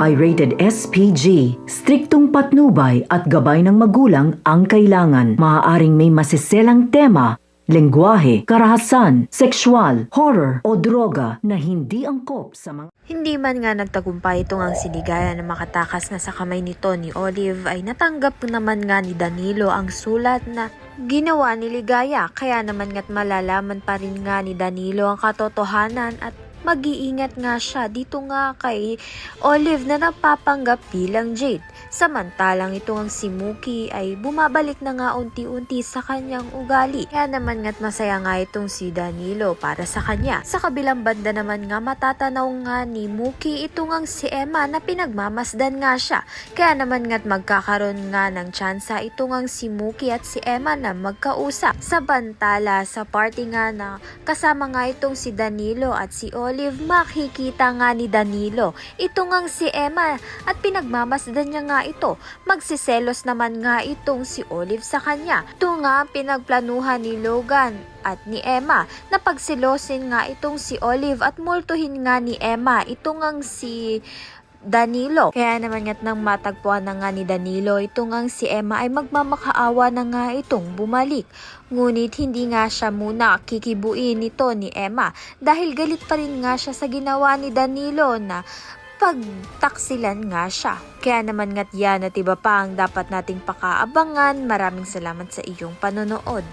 ay rated SPG. Striktong patnubay at gabay ng magulang ang kailangan. Maaaring may masiselang tema, lengguwahe, karahasan, sexual, horror o droga na hindi angkop sa mga... Hindi man nga nagtagumpay itong ang siligaya na makatakas nga sa kamay nito ni Olive ay natanggap naman nga ni Danilo ang sulat na ginawa ni Ligaya. Kaya naman nga't malalaman pa rin nga ni Danilo ang katotohanan at mag-iingat nga siya dito nga kay Olive na napapanggap bilang Jade. Samantalang itong ang si Mookie ay bumabalik na nga unti-unti sa kanyang ugali. Kaya naman nga't masaya nga itong si Danilo para sa kanya. Sa kabilang banda naman nga matatanaw nga ni Mookie itong ang si Emma na pinagmamasdan nga siya. Kaya naman nga't magkakaroon nga ng tsansa itong ang si Mookie at si Emma na magkausap. Samantala sa party nga na kasama nga itong si Danilo at si Olive, makikita nga ni Danilo itong ang si Emma at pinagmamasdan niya nga ito. Magsiselos naman nga itong si Olive sa kanya. Ito nga pinagplanuhan ni Logan at ni Emma na pagsilosin nga itong si Olive at multuhin nga ni Emma itong ang si Danilo. Kaya naman nga't nang matagpuan na nga ni Danilo itong ang si Emma ay magmamakaawa na nga itong bumalik. Ngunit hindi nga siya muna kikibuin nito ni Emma dahil galit pa rin nga siya sa ginawa ni Danilo na pagtaksilan nga siya. Kaya naman nga't yan at iba pa ang dapat nating pakaabangan. Maraming salamat sa iyong panonood.